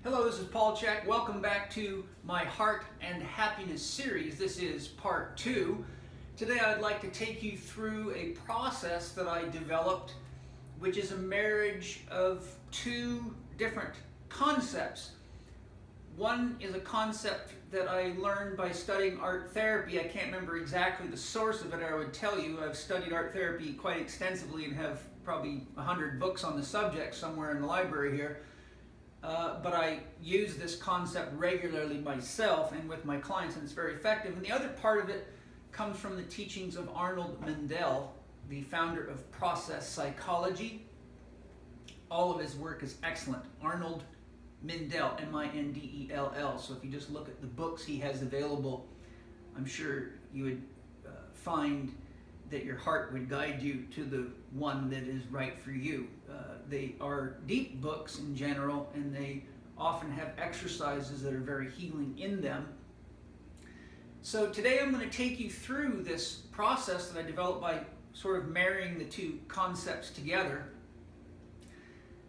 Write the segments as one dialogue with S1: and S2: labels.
S1: Hello, this is Paul Chek. Welcome back to my Heart and Happiness series. This is part 2. Today I'd like to take you through a process that I developed, which is a marriage of two different concepts. One is a concept that I learned by studying art therapy. I can't remember exactly the source of it, or I would tell you. I've studied art therapy quite extensively and have probably 100 books on the subject somewhere in the library here. But I use this concept regularly myself and with my clients, and it's very effective. And the other part of it comes from the teachings of Arnold Mindell, the founder of process psychology. All of his work is excellent. Arnold Mindell, M-I-N-D-E-L-L. So if you just look at the books he has available, I'm sure you would find that your heart would guide you to the one that is right for you. They are deep books in general, and they often have exercises that are very healing in them. So today I'm going to take you through this process that I developed by sort of marrying the two concepts together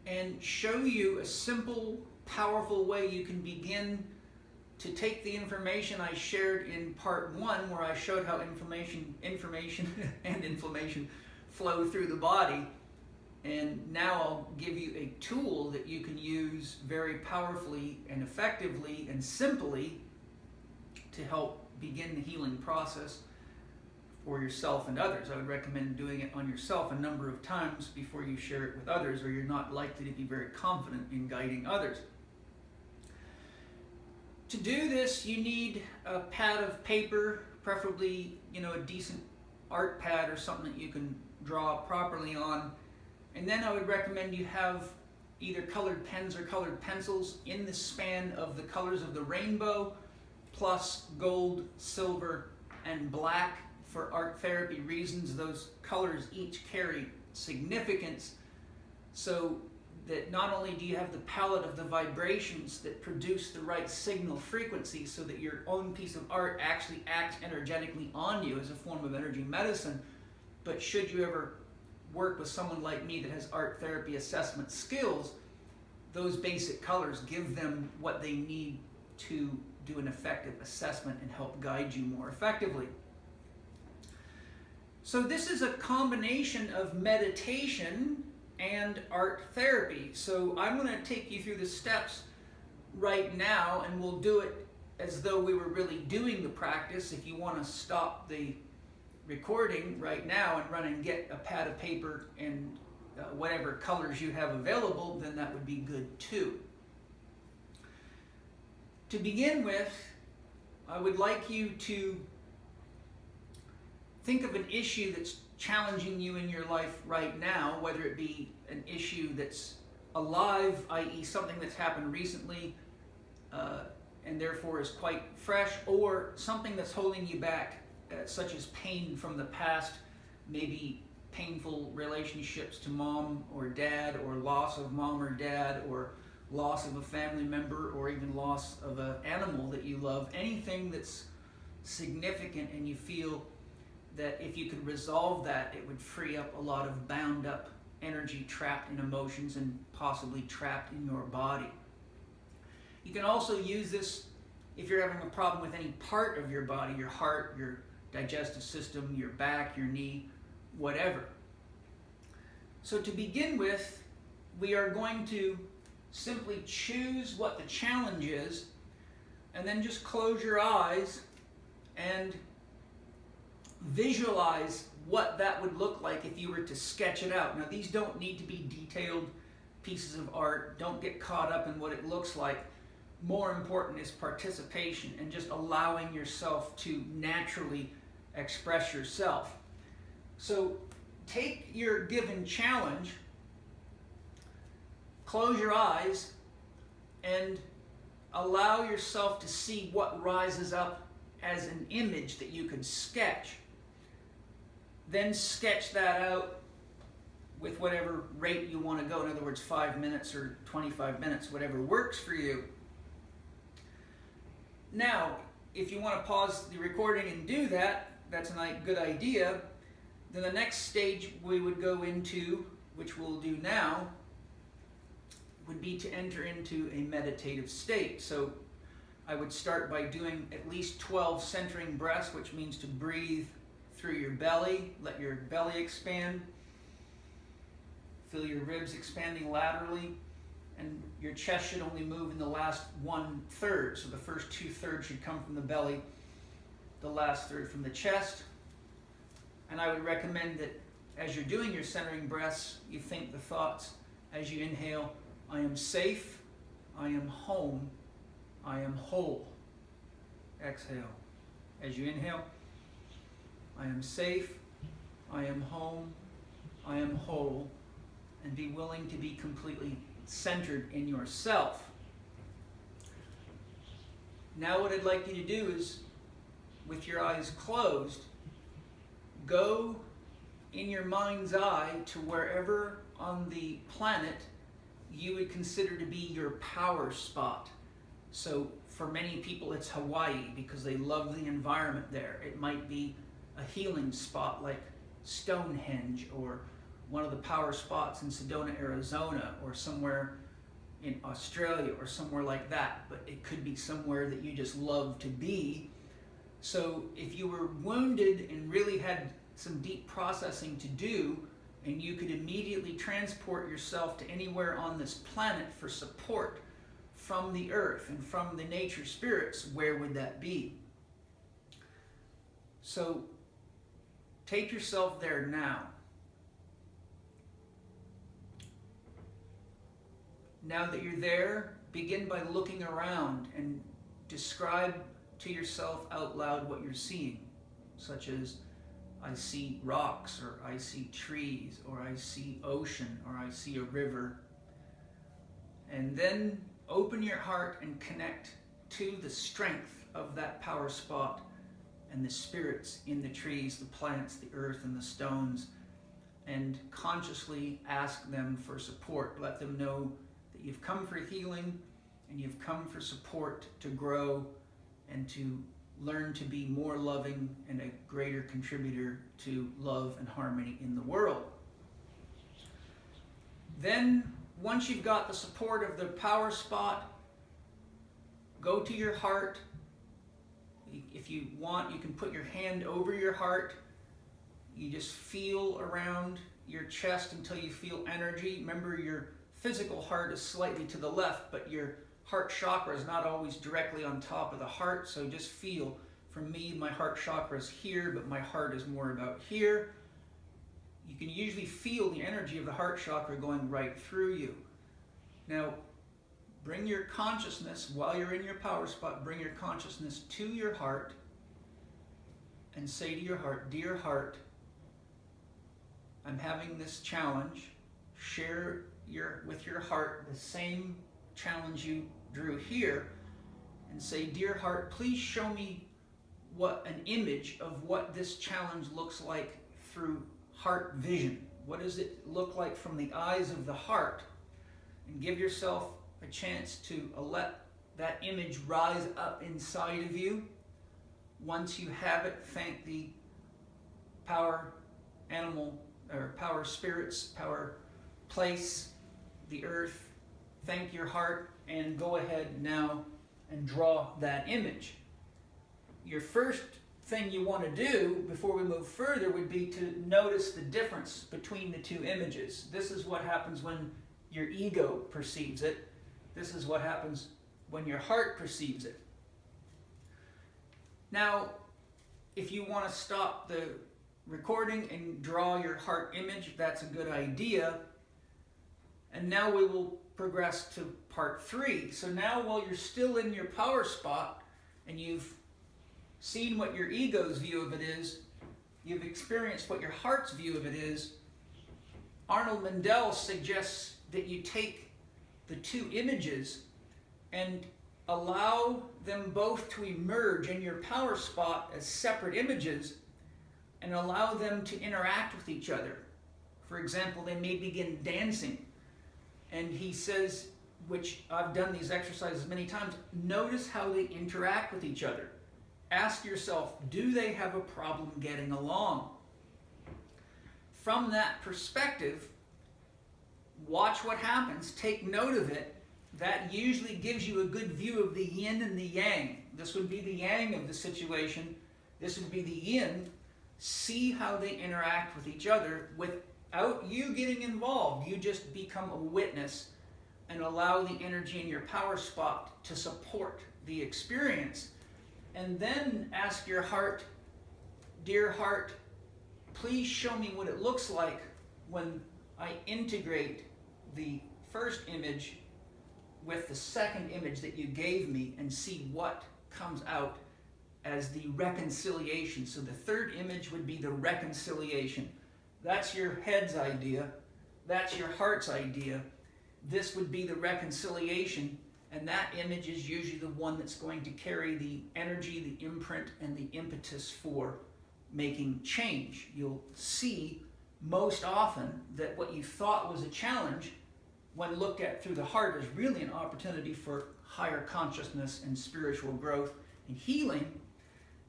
S1: and show you a simple, powerful way you can begin to take the information I shared in part 1, where I showed how information and inflammation flow through the body. And now I'll give you a tool that you can use very powerfully and effectively and simply to help begin the healing process for yourself and others. I would recommend doing it on yourself a number of times before you share it with others, or you're not likely to be very confident in guiding others. To do this, you need a pad of paper, preferably, a decent art pad or something that you can draw properly on. And then I would recommend you have either colored pens or colored pencils in the span of the colors of the rainbow, plus gold, silver, and black. For art therapy reasons, those colors each carry significance, so that not only do you have the palette of the vibrations that produce the right signal frequency so that your own piece of art actually acts energetically on you as a form of energy medicine, but should you ever work with someone like me that has art therapy assessment skills, those basic colors give them what they need to do an effective assessment and help guide you more effectively. So this is a combination of meditation and art therapy. So I'm going to take you through the steps right now, and we'll do it as though we were really doing the practice. If you want to stop the recording right now and run and get a pad of paper and whatever colors you have available, then that would be good too. To begin with, I would like you to think of an issue that's challenging you in your life right now, whether it be an issue that's alive, i.e. something that's happened recently and therefore is quite fresh, or something that's holding you back, such as pain from the past, maybe painful relationships to mom or dad, or loss of mom or dad, or loss of a family member, or even loss of an animal that you love. Anything that's significant and you feel that if you could resolve that, it would free up a lot of bound up energy trapped in emotions and possibly trapped in your body. You can also use this if you're having a problem with any part of your body, your heart, your digestive system, your back, your knee, whatever. So to begin with, we are going to simply choose what the challenge is, and then just close your eyes and visualize what that would look like if you were to sketch it out. Now, these don't need to be detailed pieces of art. Don't get caught up in what it looks like. More important is participation and just allowing yourself to naturally express yourself. So take your given challenge, close your eyes, and allow yourself to see what rises up as an image that you could sketch. Then sketch that out with whatever rate you want to go. In other words, 5 minutes or 25 minutes, whatever works for you. Now, if you want to pause the recording and do that, that's a good idea. Then the next stage we would go into, which we'll do now, would be to enter into a meditative state. So I would start by doing at least 12 centering breaths, which means to breathe through your belly, let your belly expand, feel your ribs expanding laterally, and your chest should only move in the last 1/3. So the first 2/3 should come from the belly, the last third from the chest. And I would recommend that as you're doing your centering breaths, you think the thoughts as you inhale, I am safe, I am home, I am whole. Exhale. As you inhale, I am safe, I am home, I am whole, and be willing to be completely centered in yourself. Now what I'd like you to do is, with your eyes closed, go in your mind's eye to wherever on the planet you would consider to be your power spot. So for many people it's Hawaii because they love the environment there. It might be a healing spot like Stonehenge, or one of the power spots in Sedona, Arizona, or somewhere in Australia, or somewhere like that. But it could be somewhere that you just love to be. So if you were wounded and really had some deep processing to do, and you could immediately transport yourself to anywhere on this planet for support from the earth and from the nature spirits, where would that be? So take yourself there now. Now that you're there, begin by looking around and describe to yourself out loud what you're seeing, such as, I see rocks, or I see trees, or I see ocean, or I see a river. And then open your heart and connect to the strength of that power spot and the spirits in the trees, the plants, the earth, and the stones, and consciously ask them for support. Let them know that you've come for healing and you've come for support to grow and to learn to be more loving and a greater contributor to love and harmony in the world. Then, once you've got the support of the power spot, go to your heart. If you want, you can put your hand over your heart. You just feel around your chest until you feel energy. Remember, your physical heart is slightly to the left, but your heart chakra is not always directly on top of the heart, so just feel. For me, my heart chakra is here, but my heart is more about here. You can usually feel the energy of the heart chakra going right through you. Now, bring your consciousness, while you're in your power spot, bring your consciousness to your heart and say to your heart, dear heart, I'm having this challenge. Share with your heart the same challenge you drew here, and say, dear heart, please show me an image of what this challenge looks like through heart vision. What does it look like from the eyes of the heart? And give yourself a chance to let that image rise up inside of you. Once you have it, thank the power animal, or power spirits, power place, the earth. Thank your heart, and go ahead now and draw that image. Your first thing you want to do before we move further would be to notice the difference between the two images. This is what happens when your ego perceives it. This is what happens when your heart perceives it. Now, if you want to stop the recording and draw your heart image, that's a good idea. And now we will progress to part 3. So now, while you're still in your power spot and you've seen what your ego's view of it is, you've experienced what your heart's view of it is, Arnold Mindell suggests that you take the two images and allow them both to emerge in your power spot as separate images, and allow them to interact with each other. For example, they may begin dancing. And he says, which I've done these exercises many times, notice how they interact with each other. Ask yourself, do they have a problem getting along? From that perspective, watch what happens, take note of it. That usually gives you a good view of the yin and the yang. This would be the yang of the situation. This would be the yin. See how they interact with each other without you getting involved. You just become a witness and allow the energy in your power spot to support the experience. And then ask your heart, dear heart, please show me what it looks like when I integrate the first image with the second image that you gave me, and see what comes out as the reconciliation. So the third image would be the reconciliation. That's your head's idea. That's your heart's idea. This would be the reconciliation, and that image is usually the one that's going to carry the energy, the imprint, and the impetus for making change. You'll see most often that what you thought was a challenge, when looked at through the heart, is really an opportunity for higher consciousness and spiritual growth and healing.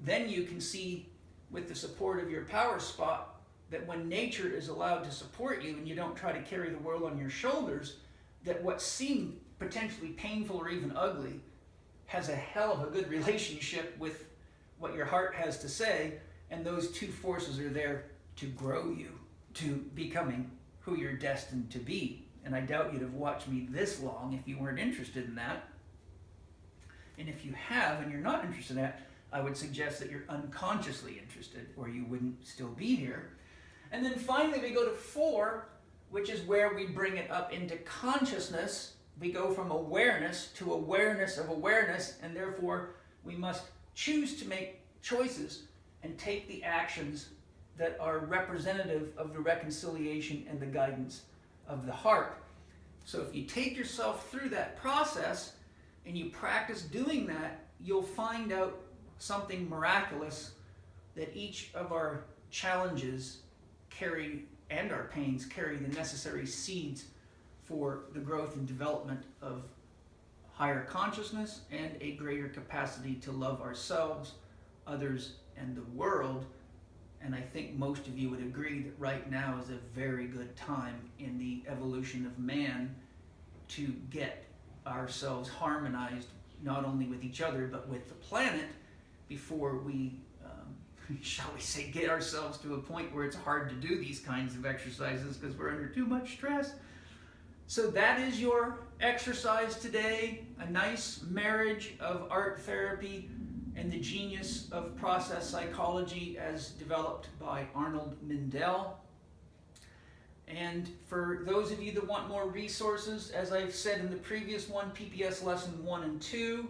S1: Then you can see, with the support of your power spot, that when nature is allowed to support you and you don't try to carry the world on your shoulders, that what seemed potentially painful or even ugly has a hell of a good relationship with what your heart has to say, and those two forces are there to grow you to becoming who you're destined to be. And I doubt you'd have watched me this long if you weren't interested in that. And if you have and you're not interested in that, I would suggest that you're unconsciously interested, or you wouldn't still be here. And then finally we go to 4, which is where we bring it up into consciousness. We go from awareness to awareness of awareness, and therefore we must choose to make choices and take the actions that are representative of the reconciliation and the guidance of the heart. So if you take yourself through that process and you practice doing that, you'll find out something miraculous, that each of our challenges carry, and our pains carry, the necessary seeds for the growth and development of higher consciousness and a greater capacity to love ourselves, others, and the world. And I think most of you would agree that right now is a very good time in the evolution of man to get ourselves harmonized, not only with each other, but with the planet, before we, shall we say, get ourselves to a point where it's hard to do these kinds of exercises because we're under too much stress. So that is your exercise today, a nice marriage of art therapy and the genius of process psychology as developed by Arnold Mindell. And for those of you that want more resources, as I've said in the previous one, PPS Lesson 1 and 2,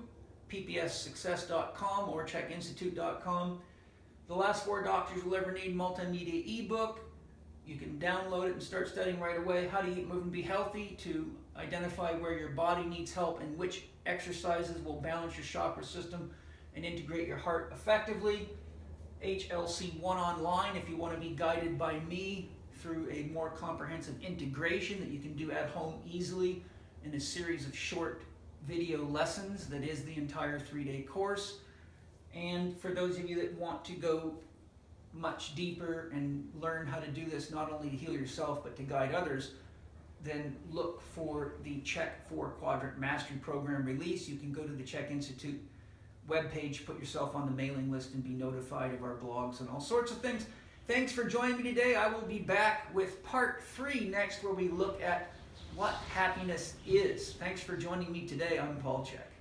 S1: ppssuccess.com or chekinstitute.com. The last 4 doctors will ever need multimedia ebook. You can download it and start studying right away. How to eat, move, and be healthy, to identify where your body needs help and which exercises will balance your chakra system and integrate your heart effectively. HLC1 online if you want to be guided by me through a more comprehensive integration that you can do at home easily in a series of short video lessons that is the entire 3-day course. And for those of you that want to go much deeper and learn how to do this not only to heal yourself but to guide others, then look for the Chek 4-Quadrant Mastery Program release. You can go to the Chek Institute webpage, put yourself on the mailing list, and be notified of our blogs and all sorts of things. Thanks for joining me today. I will be back with part 3 next, where we look at what happiness is. Thanks for joining me today. I'm Paul Chek.